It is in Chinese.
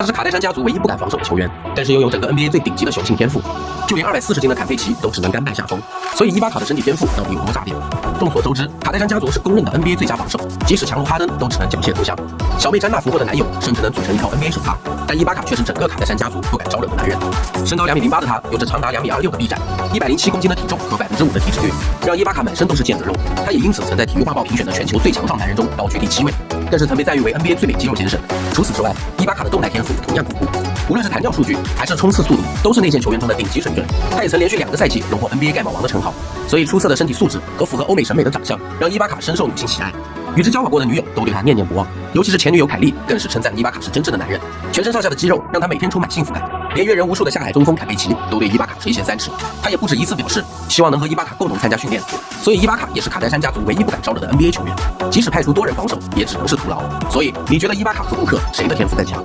他是卡戴珊家族唯一不敢防守的球员，但是拥有整个 NBA 最顶级的雄性天赋，就连240斤的坎佩奇都只能甘拜下风。所以伊巴卡的身体天赋到底有多炸裂？众所周知，卡戴珊家族是公认的 NBA 最佳防守，即使强如哈登都只能缴械投降。小贝詹纳福获的男友甚至能组成一套 NBA 首发，但伊巴卡却是整个卡戴珊家族不敢招惹的男人。身高2.08米的他，有着长达2.26米的臂展，107公斤的体重和5%的体脂率，让伊巴卡满身都是腱子肉。他也因此曾在体育画报评选的全球最强壮男人中高居第7位，更是曾被赞誉为 NBA 最美肌肉先生。除此之外，伊巴卡的动态天赋同样恐怖，无论是弹跳数据还是冲刺速度，都是内线球员中的顶级水准。他也曾连续2个赛季荣获 NBA 盖帽王的称号。所以出色的身体素质和符合欧美审美的长相，让伊巴卡深受女性喜爱。与之交往过的女友都对他念念不忘，尤其是前女友凯莉更是称赞伊巴卡是真正的男人。全身上下的肌肉让他每天充满幸福感，连阅人无数的下海中锋坎佩奇都对伊巴卡垂涎3尺。他也不止一次表示希望能和伊巴卡共同参加训练。所以伊巴卡也是卡戴珊家族唯一不敢招惹的 NBA 球员，即使派出多人防守，也只能是徒劳。所以你觉得伊巴卡和布克谁的天赋更强？